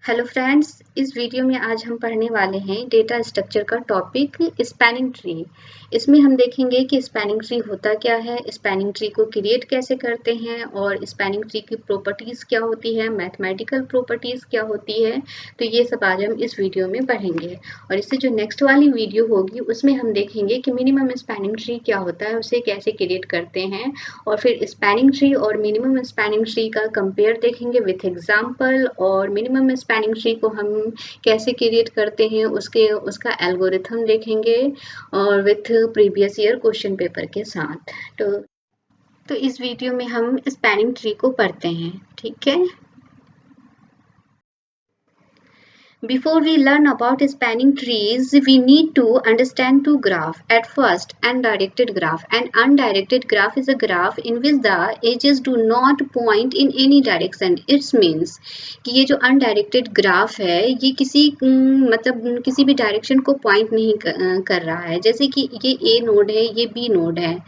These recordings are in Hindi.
हेलो फ्रेंड्स, इस वीडियो में आज हम पढ़ने वाले हैं डेटा स्ट्रक्चर का टॉपिक स्पैनिंग ट्री। इसमें हम देखेंगे कि स्पैनिंग ट्री होता क्या है, स्पैनिंग ट्री को क्रिएट कैसे करते हैं और स्पैनिंग ट्री की प्रॉपर्टीज़ क्या होती है, मैथमेटिकल प्रॉपर्टीज़ क्या होती है। तो ये सब आज हम इस वीडियो में पढ़ेंगे और इससे जो नेक्स्ट वाली वीडियो होगी उसमें हम देखेंगे कि मिनिमम स्पैनिंग ट्री क्या होता है, उसे कैसे क्रिएट करते हैं और फिर स्पैनिंग ट्री और मिनिमम स्पैनिंग ट्री का कंपेयर देखेंगे विथ एग्जांपल और मिनिमम स्पैनिंग ट्री को हम कैसे क्रिएट करते हैं उसका एल्गोरिथम देखेंगे और with previous year question paper के साथ। तो इस वीडियो में हम स्पैनिंग ट्री को पढ़ते हैं, ठीक है। Before we learn about spanning trees, we need to understand two graphs. At first, undirected graph. An undirected graph is a graph in which the edges do not point in any direction. It means कि ये जो undirected graph है ये मतलब किसी भी डायरेक्शन को पॉइंट नहीं कर रहा है। जैसे कि ये A नोड है, ये B नोड है।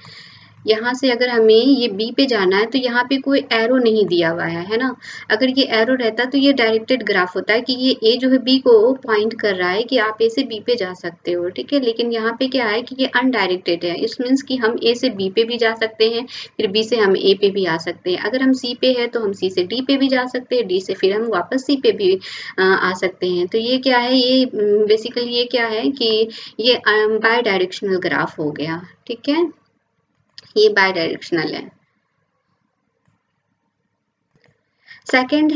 यहाँ से अगर हमें ये बी पे जाना है तो यहाँ पे कोई एरो नहीं दिया हुआ है ना। अगर ये एरो रहता तो ये डायरेक्टेड ग्राफ होता है कि ये ए जो है बी को पॉइंट कर रहा है कि आप ए से बी पे जा सकते हो, ठीक है। लेकिन यहाँ पे क्या है कि ये अनडायरेक्टेड है। इस मीन्स कि हम ए से बी पे भी जा सकते हैं, फिर बी से हम ए पे भी आ सकते हैं। अगर हम सी पे है तो हम सी से डी पे भी जा सकते हैं, डी से फिर हम वापस सी पे भी आ सकते हैं। तो ये क्या है, ये बेसिकली ये क्या है कि ये बाय डायरेक्शनल ग्राफ हो गया, ठीक है। ये बाय डायरेक्शनल है। सेकंड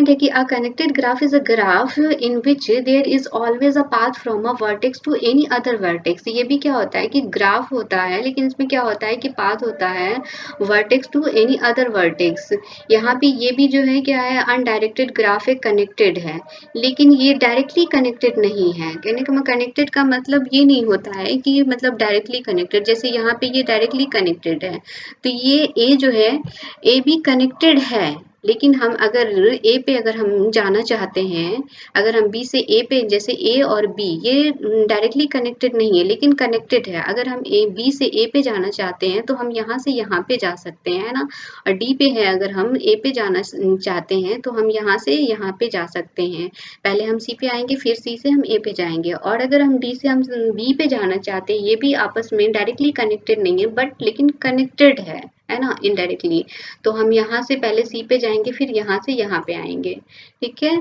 है कि a connected graph is a graph in which there is always a path from a vertex to any other vertex। ये भी क्या होता है कि ग्राफ होता है लेकिन इसमें क्या होता है कि पाथ होता है vertex to any other vertex. यहाँ पे ये भी जो है क्या है, अनडायरेक्टेड ग्राफ है, कनेक्टेड है लेकिन ये डायरेक्टली कनेक्टेड नहीं है। कहने का कनेक्टेड का मतलब ये नहीं होता है कि मतलब डायरेक्टली कनेक्टेड। जैसे यहाँ पे ये डायरेक्टली कनेक्टेड है तो ये ए जो है ए भी कनेक्टेड है, लेकिन हम अगर ए पे अगर हम जाना चाहते हैं, अगर हम बी से ए पे, जैसे ए और बी ये डायरेक्टली कनेक्टेड नहीं है लेकिन कनेक्टेड है। अगर हम ए बी से ए पे जाना चाहते हैं तो हम यहाँ से यहाँ पे जा सकते हैं ना। और डी पे है, अगर हम ए पे जाना चाहते हैं तो हम यहाँ से यहाँ पे जा सकते हैं। पहले हम सी पे आएंगे फिर सी से हम ए पे जाएंगे। और अगर हम डी से हम बी पे जाना चाहते हैं, ये भी आपस में डायरेक्टली कनेक्टेड नहीं है बट लेकिन कनेक्टेड है ना, इनडायरेक्टली। तो हम यहाँ से पहले सी पे जाएंगे फिर यहाँ से यहाँ पे आएंगे, ठीक है।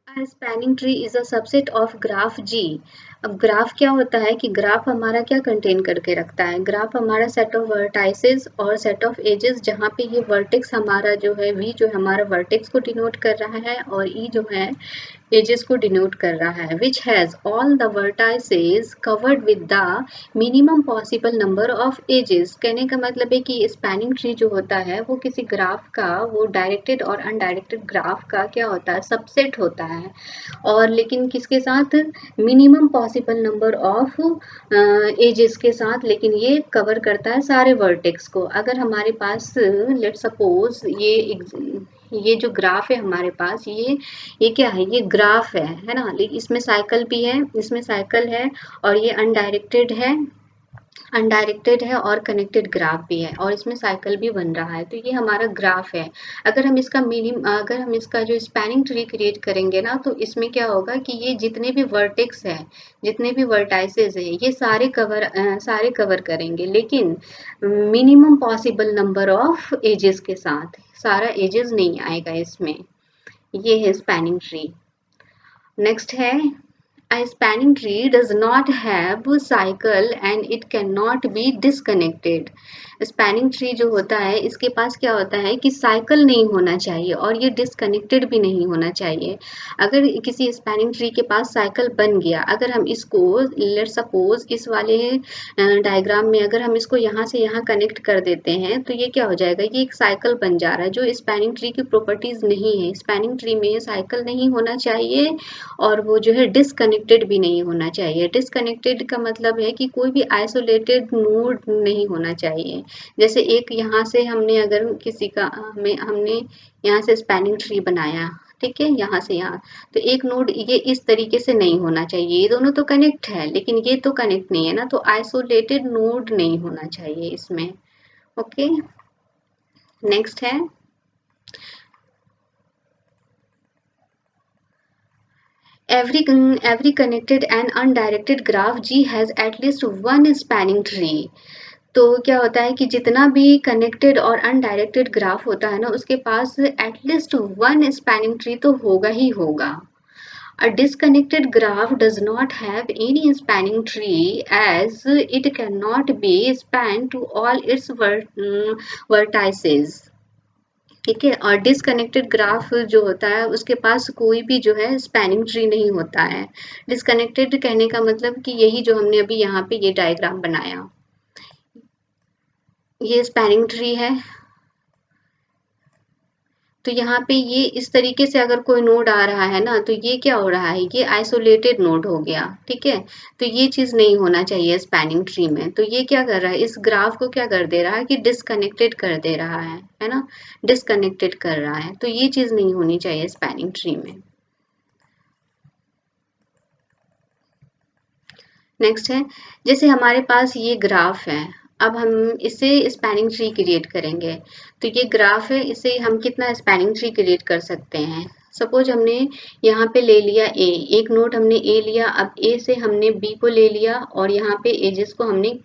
Spanning tree is a subset of graph जी। अब ग्राफ क्या होता है कि ग्राफ हमारा क्या कंटेन करके रखता है, ग्राफ हमारा सेट ऑफ वर्टाइसेस और सेट ऑफ एजेस, जहाँ पे ये वर्टेक्स हमारा जो है वी जो हमारा वर्टेक्स को डिनोट कर रहा है और ई जो है एजेस को डिनोट कर रहा है। Which has all the vertices covered with the minimum possible number of edges. कहने का मतलब है कि स्पैनिंग ट्री जो होता है वो किसी ग्राफ का, वो डायरेक्टेड और अनडायरेक्टेड ग्राफ का क्या होता है, सबसेट होता है। और लेकिन किसके साथ, minimum possible number of edges के साथ, लेकिन ये कवर करता है सारे वर्टेक्स को। अगर हमारे पास लेट सपोज ये जो ग्राफ है हमारे पास, ये क्या है, ये ग्राफ है ना। लेकिन इसमें साइकिल भी है, इसमें साइकिल है और ये अनडायरेक्टेड है और कनेक्टेड ग्राफ भी है और इसमें साइकिल भी बन रहा है। तो ये हमारा ग्राफ है। अगर हम इसका जो स्पैनिंग ट्री क्रिएट करेंगे ना तो इसमें क्या होगा कि ये जितने भी वर्टेक्स है, जितने भी वर्टाइसेस है, ये सारे कवर करेंगे लेकिन minimum possible number of edges के साथ। सारा एजेस नहीं आएगा इसमें। ये है स्पैनिंग ट्री। नेक्स्ट है, a spanning tree does not have cycle and it cannot be disconnected। Spanning tree जो होता है इसके पास क्या होता है कि साइकिल नहीं होना चाहिए और ये डिसकनेक्टेड भी नहीं होना चाहिए। अगर किसी स्पैनिंग ट्री के पास साइकिल बन गया, अगर हम इसको लेट सपोज इस वाले डायग्राम में अगर हम इसको यहाँ से यहाँ कनेक्ट कर देते हैं तो ये क्या हो जाएगा, ये एक साइकिल बन जा रहा है जो स्पैनिंग ट्री की प्रॉपर्टीज नहीं है। स्पैनिंग ट्री में साइकिल नहीं होना चाहिए और वो जो है डिसकनेक्टेड भी नहीं होना चाहिए। डिसकनेक्टेड का मतलब है कि कोई भी आइसोलेटेड नोड नहीं होना चाहिए। जैसे एक यहाँ से हमने अगर किसी का हमने यहाँ से स्पैनिंग ट्री बनाया, ठीक है, यहाँ से यहाँ, तो एक नोड ये इस तरीके से नहीं होना चाहिए। ये दोनों तो कनेक्ट है लेकिन ये तो कनेक्ट नहीं है ना, तो आइसोलेटेड नोड नहीं होना चाहिए इसमें। ओके, नेक्स्ट है, every connected and undirected graph G has at least one spanning tree. तो क्या होता है कि जितना भी कनेक्टेड और अनडायरेक्टेड ग्राफ होता है ना, उसके पास एटलीस्ट वन स्पैनिंग ट्री तो होगा ही होगा. A disconnected graph does not have any spanning tree as it cannot be spanned to all its vertices. ठीक है. और डिसकनेक्टेड ग्राफ जो होता है उसके पास कोई भी जो है स्पैनिंग ट्री नहीं होता है. डिसकनेक्टेड कहने का मतलब कि यही जो हमने अभी यहाँ पे ये डायग्राम बनाया, ये स्पैनिंग ट्री है. तो यहाँ पे ये इस तरीके से अगर कोई नोड आ रहा है ना, तो ये क्या हो रहा है, ये आइसोलेटेड नोड हो गया. ठीक है. तो ये चीज नहीं होना चाहिए स्पैनिंग ट्री में. तो ये क्या कर रहा है, इस ग्राफ को क्या कर दे रहा है कि डिसकनेक्टेड कर दे रहा है ना, डिसकनेक्टेड कर रहा है. तो ये चीज नहीं होनी चाहिए स्पैनिंग ट्री में. नेक्स्ट है, जैसे हमारे पास ये ग्राफ है, अब हम इससे स्पैनिंग ट्री क्रिएट करेंगे. तो ये ग्राफ है, इसे हम कितना स्पैनिंग ट्री क्रिएट कर सकते हैं. सपोज हमने यहाँ पे ले लिया ए, एक नोड हमने ए लिया. अब ए से हमने बी को ले लिया और यहाँ पे एजेस को हमने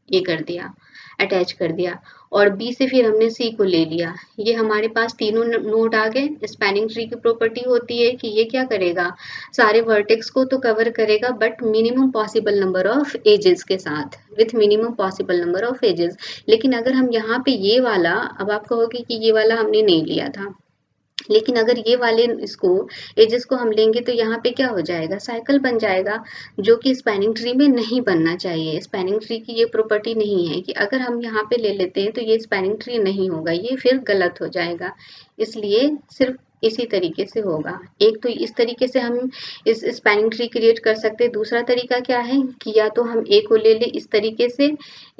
ये कर दिया, अटैच कर दिया. और बी से फिर हमने सी को ले लिया. ये हमारे पास तीनों नोड आ गए. स्पैनिंग ट्री की प्रॉपर्टी होती है कि ये क्या करेगा, सारे वर्टेक्स को तो कवर करेगा but minimum possible number of edges के साथ, with minimum possible number of edges. लेकिन अगर हम यहाँ पे ये वाला, अब आप कहोगे कि ये वाला हमने नहीं लिया था, लेकिन अगर ये वाले इसको एजेस को हम लेंगे तो यहाँ पे क्या हो जाएगा, साइकिल बन जाएगा, जो कि स्पैनिंग ट्री में नहीं बनना चाहिए. स्पैनिंग ट्री की ये प्रॉपर्टी नहीं है कि अगर हम यहाँ पे ले लेते हैं तो ये स्पैनिंग ट्री नहीं होगा, ये फिर गलत हो जाएगा. इसलिए सिर्फ इसी तरीके से होगा. एक तो इस तरीके से हम इस स्पैनिंग ट्री क्रिएट कर सकते हैं. दूसरा तरीका क्या है कि या तो हम ए को ले ले इस तरीके से,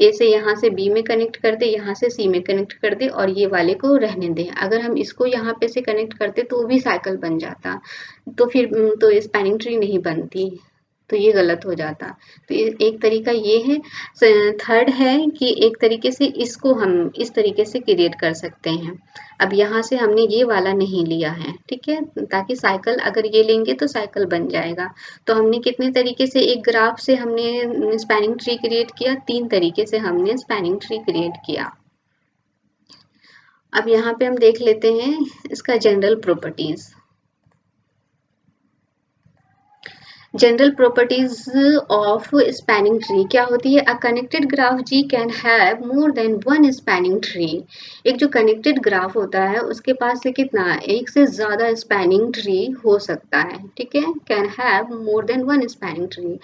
ए से यहाँ से बी में कनेक्ट कर दे, यहाँ से सी में कनेक्ट कर दे और ये वाले को रहने दें. अगर हम इसको यहाँ पे से कनेक्ट करते तो वो भी साइकिल बन जाता, तो फिर तो स्पैनिंग ट्री नहीं बनती, तो ये गलत हो जाता. तो एक तरीका ये है. थर्ड है कि एक तरीके से इसको हम इस तरीके से क्रिएट कर सकते हैं. अब यहाँ से हमने ये वाला नहीं लिया है, ठीक है, ताकि साइकिल, अगर ये लेंगे तो साइकिल बन जाएगा. तो हमने कितने तरीके से एक ग्राफ से हमने स्पैनिंग ट्री क्रिएट किया, 3 तरीके से हमने स्पैनिंग ट्री क्रिएट किया. अब यहाँ पे हम देख लेते हैं इसका general properties. General properties of spanning tree क्या होती है. A connected graph ji can have more than one spanning tree. एक जो कनेक्टेड ग्राफ होता है उसके पास से कितना, एक से ज्यादा स्पैनिंग ट्री हो सकता है. ठीक है, can have more than one spanning tree.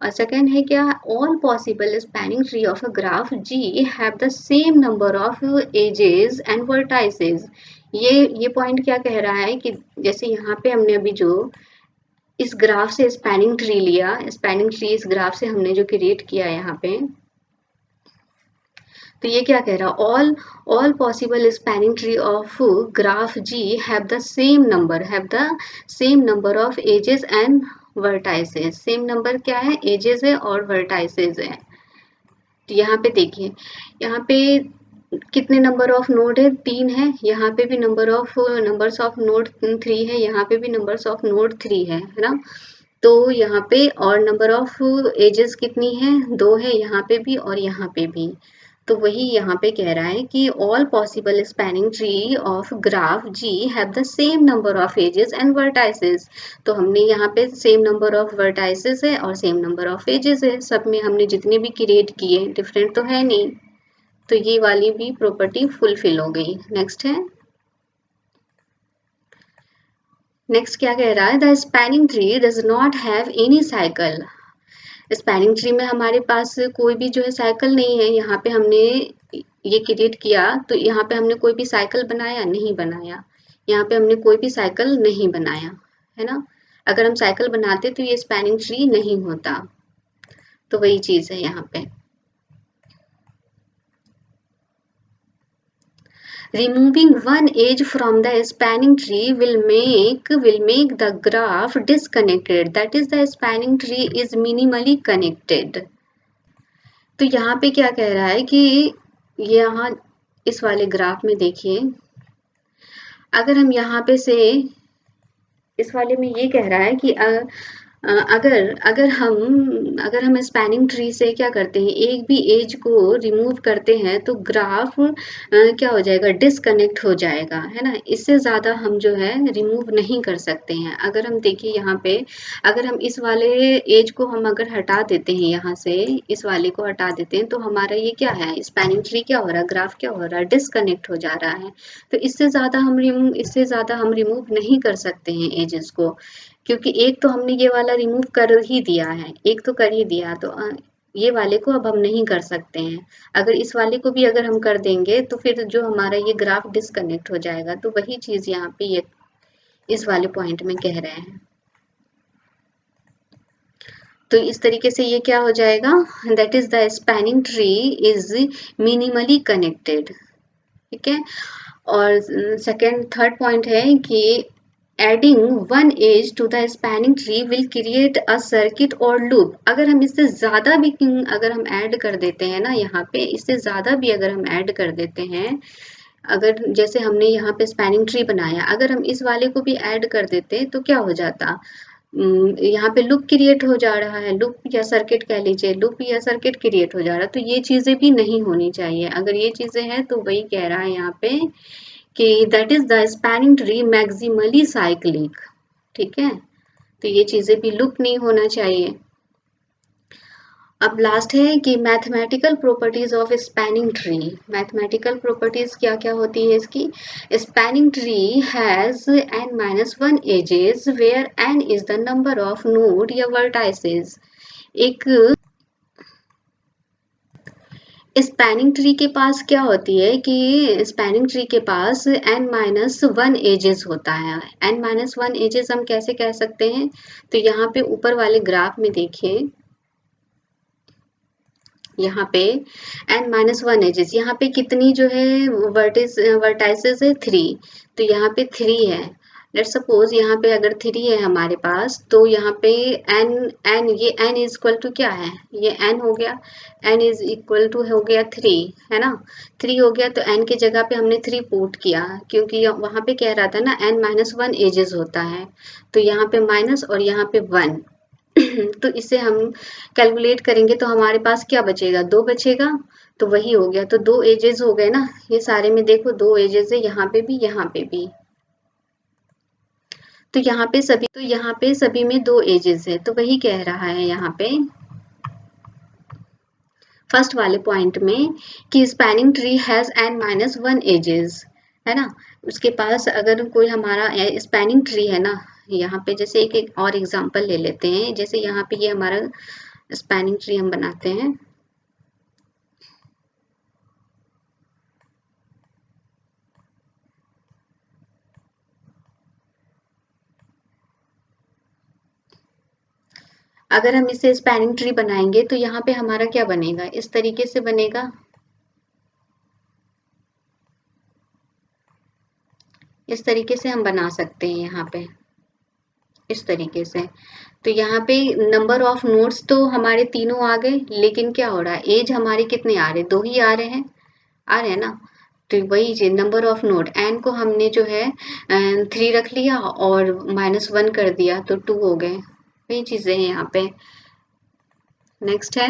और सेकेंड है क्या, all possible spanning tree of a graph G have the same number of edges and vertices. ये पॉइंट क्या कह रहा है कि जैसे यहाँ पे हमने अभी जो इस ग्राफ से स्पैनिंग ट्री लिया, स्पैनिंग ट्री इस ग्राफ से हमने जो क्रिएट किया यहाँ पे, तो ये क्या कह रहा, all possible spanning tree of graph G have the same number of edges and vertices. Same number क्या है, एजेस है और वर्टाइसेस है. तो यहाँ पे देखिए, यहाँ पे कितने नंबर ऑफ नोड है, 3 है. यहाँ पे भी नंबर्स ऑफ नोड 3 है, यहाँ पे भी नंबर्स ऑफ नोड 3 है ना. तो यहाँ पे और नंबर ऑफ एजेस कितनी है, 2 है यहाँ पे भी और यहाँ पे भी. तो वही यहाँ पे कह रहा है कि all possible spanning tree of graph G have the same number of edges and vertices. तो हमने यहाँ पे सेम नंबर ऑफ वर्टाइसेस है और सेम नंबर ऑफ एजेस है. सब में हमने जितने भी क्रिएट किए, डिफरेंट तो है नहीं. तो ये वाली भी प्रॉपर्टी फुलफिल हो गई. नेक्स्ट है, नेक्स्ट क्या कह रहा है, the spanning tree does not have any cycle. Spanning tree में हमारे पास कोई भी जो है साइकिल नहीं है. यहाँ पे हमने ये क्रिएट किया तो यहाँ पे हमने कोई भी साइकिल बनाया नहीं बनाया, यहाँ पे हमने कोई भी साइकिल नहीं बनाया, है ना. अगर हम साइकिल बनाते तो ये स्पैनिंग ट्री नहीं होता. तो वही चीज है यहाँ पे. Removing one edge from the spanning tree will make the graph disconnected. That is, the spanning tree is minimally connected. तो यहाँ पे क्या कह रहा है कि यहाँ इस वाले ग्राफ में देखिए, अगर हम यहाँ पे से इस वाले में ये कह रहा है कि अगर अगर हम स्पैनिंग ट्री से क्या करते हैं, एक भी एज को रिमूव करते हैं तो ग्राफ क्या हो जाएगा, डिसकनेक्ट हो जाएगा, है ना। इससे ज़्यादा हम जो है रिमूव नहीं कर सकते हैं। अगर हम देखिए यहाँ पे, अगर हम इस वाले एज को हम अगर हटा देते हैं, यहाँ से इस वाले को हटा देते हैं, तो हमारा ये क्या है, स्पैनिंग ट्री क्या हो रहा है, ग्राफ क्या हो रहा है, डिसकनेक्ट हो जा रहा है। तो इससे ज़्यादा हम रिमूव नहीं कर सकते हैं एजेस को, क्योंकि एक तो हमने ये वाला रिमूव कर ही दिया है, एक तो कर ही दिया, तो ये वाले को अब हम नहीं कर सकते हैं। अगर इस वाले को भी अगर हम कर देंगे तो फिर जो हमारा ये ग्राफ डिसकनेक्ट हो जाएगा। तो वही चीज यहाँ पे ये इस वाले पॉइंट में कह रहे हैं। तो इस तरीके से ये क्या हो जाएगा, that is the spanning tree is minimally connected. ठीक है। और थर्ड पॉइंट है कि adding one edge to the spanning tree will create a circuit और लूप। अगर हम इससे ज़्यादा भी अगर हम ऐड कर देते हैं ना, यहाँ पे इससे ज़्यादा भी अगर हम ऐड कर देते हैं, अगर जैसे हमने यहाँ पे स्पैनिंग ट्री बनाया, अगर हम इस वाले को भी ऐड कर देते तो क्या हो जाता, यहाँ पे लूप क्रिएट हो जा रहा है, लूप या सर्किट कह लीजिए, लूप या सर्किट क्रिएट हो जा रहा है। तो ये चीज़ें भी नहीं होनी चाहिए। अगर ये चीज़ें हैं तो वही कह रहा है यहाँ पे कि that is the spanning tree maximally cyclic. ठीक है। तो ये चीजें भी लूप नहीं होना चाहिए। अब लास्ट है कि mathematical properties of spanning tree. Mathematical properties क्या क्या होती है इसकी, spanning tree has n-1 edges where n is the number of node या वर्टाइसेस। एक स्पैनिंग ट्री के पास क्या होती है कि स्पैनिंग ट्री के पास n-1 एजेस होता है। n-1 एजेस हम कैसे कह सकते हैं, तो यहाँ पे ऊपर वाले ग्राफ में देखिए, यहाँ पे n-1 एजेस, यहाँ पे कितनी जो है वर्टाइसेस है, 3। तो यहाँ पे 3 है। लेट सपोज यहाँ पे अगर 3 है हमारे पास, तो यहाँ पे ये n इज इक्वल टू क्या है, ये n हो गया, n इज इक्वल टू हो गया 3, है ना। 3 हो गया तो n की जगह पे हमने 3 पुट किया, क्योंकि वहां पे कह रहा था ना n-1 एजेस होता है, तो यहाँ पे माइनस और यहाँ पे 1। तो इसे हम कैलकुलेट करेंगे तो हमारे पास क्या बचेगा, 2 बचेगा। तो वही हो गया, तो 2 एजेस हो गए ना, ये सारे में देखो 2 एजेस है, यहाँ पे भी, यहाँ पे भी। तो यहाँ पे सभी में 2 एजेस है, तो वही कह रहा है यहाँ पे फर्स्ट वाले पॉइंट में कि spanning tree has n-1 edges, है ना। उसके पास अगर कोई हमारा स्पैनिंग ट्री है ना, यहाँ पे जैसे एक और एग्जांपल ले लेते हैं, जैसे यहाँ पे ये हमारा स्पैनिंग ट्री हम बनाते हैं। अगर हम इसे स्पैनिंग ट्री बनाएंगे तो यहाँ पे हमारा क्या बनेगा, इस तरीके से बनेगा, इस तरीके से हम बना सकते हैं यहाँ पे, इस तरीके से। तो यहाँ पे नंबर ऑफ नोड्स तो हमारे तीनों आ गए, लेकिन क्या हो रहा है, एज हमारे कितने आ रहे, 2 ही आ रहे हैं, ना। तो वही चीज, नंबर ऑफ नोड एन को हमने जो है 3 रख लिया और -1 कर दिया, तो 2 हो गए। वही चीजें हैं यहाँ पे। नेक्स्ट है,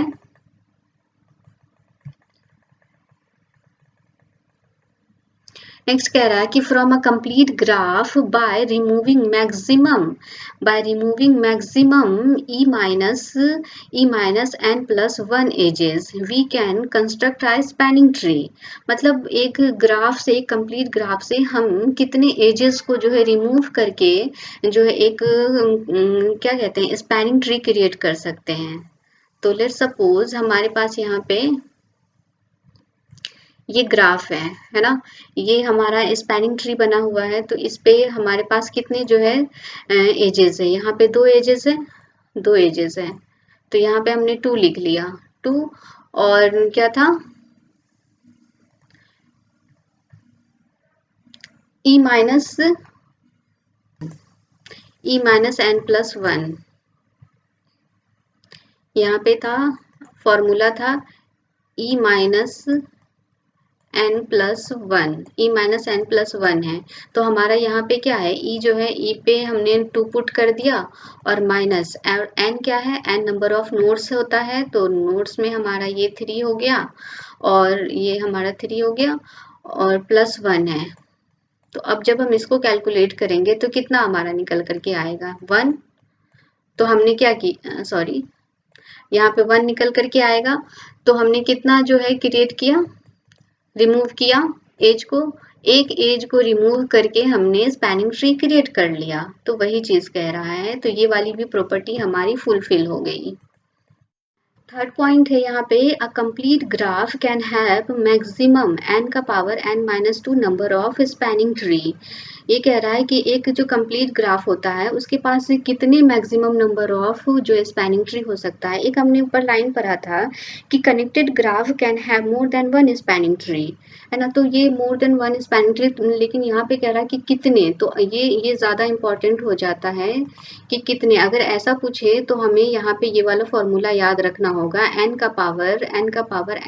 नेक्स्ट कह रहा है कि from a complete graph by removing maximum E minus n+1 edges we can construct a spanning tree. मतलब एक ग्राफ से, एक कंप्लीट ग्राफ से हम कितने एजेस को जो है रिमूव करके जो है एक क्या कहते हैं, स्पैनिंग ट्री क्रिएट कर सकते हैं। तो लेट्स सपोज हमारे पास यहाँ पे ये ग्राफ है ना, ये हमारा स्पैनिंग ट्री बना हुआ है। तो इस पे हमारे पास कितने जो है एजेस है, यहाँ पे 2 एजेस है, 2 एजेस है। तो यहाँ पे हमने 2 लिख लिया, 2 और क्या था, ई माइनस n+1, यहाँ पे था, फॉर्मूला था E minus N plus one, E minus N plus one है। तो हमारा यहाँ पे क्या है, ई जो है ई पे हमने 2 पुट कर दिया और माइनस एन क्या है, एन नंबर ऑफ नोड्स होता है, तो नोड्स में हमारा ये 3 हो गया और ये हमारा 3 हो गया और प्लस वन है। तो अब जब हम इसको कैलकुलेट करेंगे तो कितना हमारा निकल करके आएगा, 1। तो हमने क्या की, सॉरी, यहाँ पे 1 निकल करके आएगा। तो हमने कितना जो है क्रिएट किया, रिमूव किया एज को, एक एज को रिमूव करके हमने स्पैनिंग ट्री क्रिएट कर लिया। तो वही चीज कह रहा है, तो ये वाली भी प्रॉपर्टी हमारी फुलफिल हो गई। थर्ड पॉइंट है यहाँ पे, अ complete graph can have maximum n का power n-2 number of spanning tree. ये कह रहा है कि एक जो कंप्लीट ग्राफ होता है उसके पास कितने मैक्सिमम नंबर ऑफ जो स्पैनिंग ट्री हो सकता है। एक हमने ऊपर लाइन पढ़ा था कि connected graph can have more than one spanning tree, है ना। तो ये मोर देन वन स्पैनिंग ट्री, लेकिन यहाँ पे कह रहा है कि कितने, तो ये ज्यादा इंपॉर्टेंट हो जाता है कि कितने। अगर ऐसा पूछे तो हमें यहाँ पे ये वाला फॉर्मूला याद रखना होगा, n का power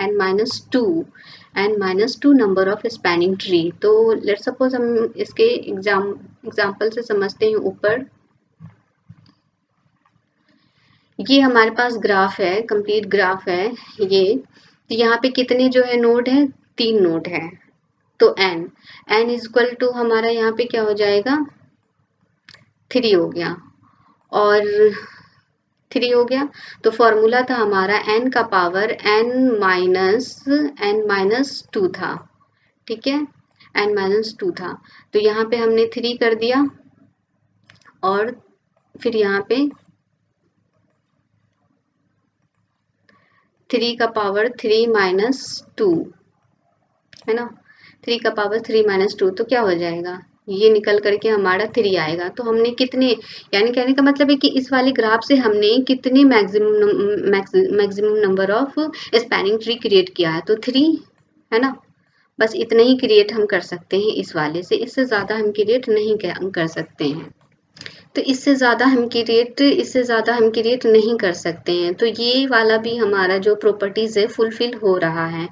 n-2 number of spanning tree. तो लेट सपोज हम इसके एग्जाम्पल से समझते हैं। ऊपर ये हमारे पास ग्राफ है, कंप्लीट ग्राफ है ये। तो यहाँ पे कितने जो है नोड है, 3 नोड है। तो n इज इक्वल टू हमारा यहाँ पे क्या हो जाएगा, 3 हो गया और 3 हो गया। तो फॉर्मूला था हमारा n का पावर n-2 था, ठीक है, n-2 था। तो यहाँ पे हमने 3 कर दिया और फिर यहाँ पे 3 का पावर 3-2, है ना, 3 का पावर 3-2। तो क्या हो जाएगा, ये निकल करके हमारा 3 आएगा। तो हमने कितने, यानी कहने का मतलब है कि इस वाले ग्राफ से हमने कितने maximum number of spanning tree create किया है, तो 3, है ना। बस इतना ही क्रिएट हम कर सकते हैं इस वाले से, इससे ज़्यादा हम क्रिएट नहीं कर सकते हैं। तो इससे ज़्यादा हम क्रिएट नहीं कर सकते हैं। तो ये वाला भी हमारा जो प्रॉपर्टीज़ है फुलफिल हो रहा है।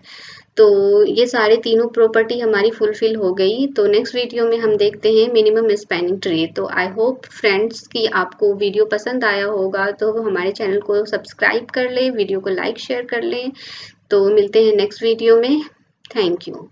तो ये सारे तीनों प्रॉपर्टी हमारी फुलफिल हो गई। तो नेक्स्ट वीडियो में हम देखते हैं मिनिमम स्पैनिंग ट्री। तो आई होप फ्रेंड्स कि आपको वीडियो पसंद आया होगा, तो हमारे चैनल को सब्सक्राइब कर लें, वीडियो को लाइक शेयर कर लें। तो मिलते हैं नेक्स्ट वीडियो में। Thank you.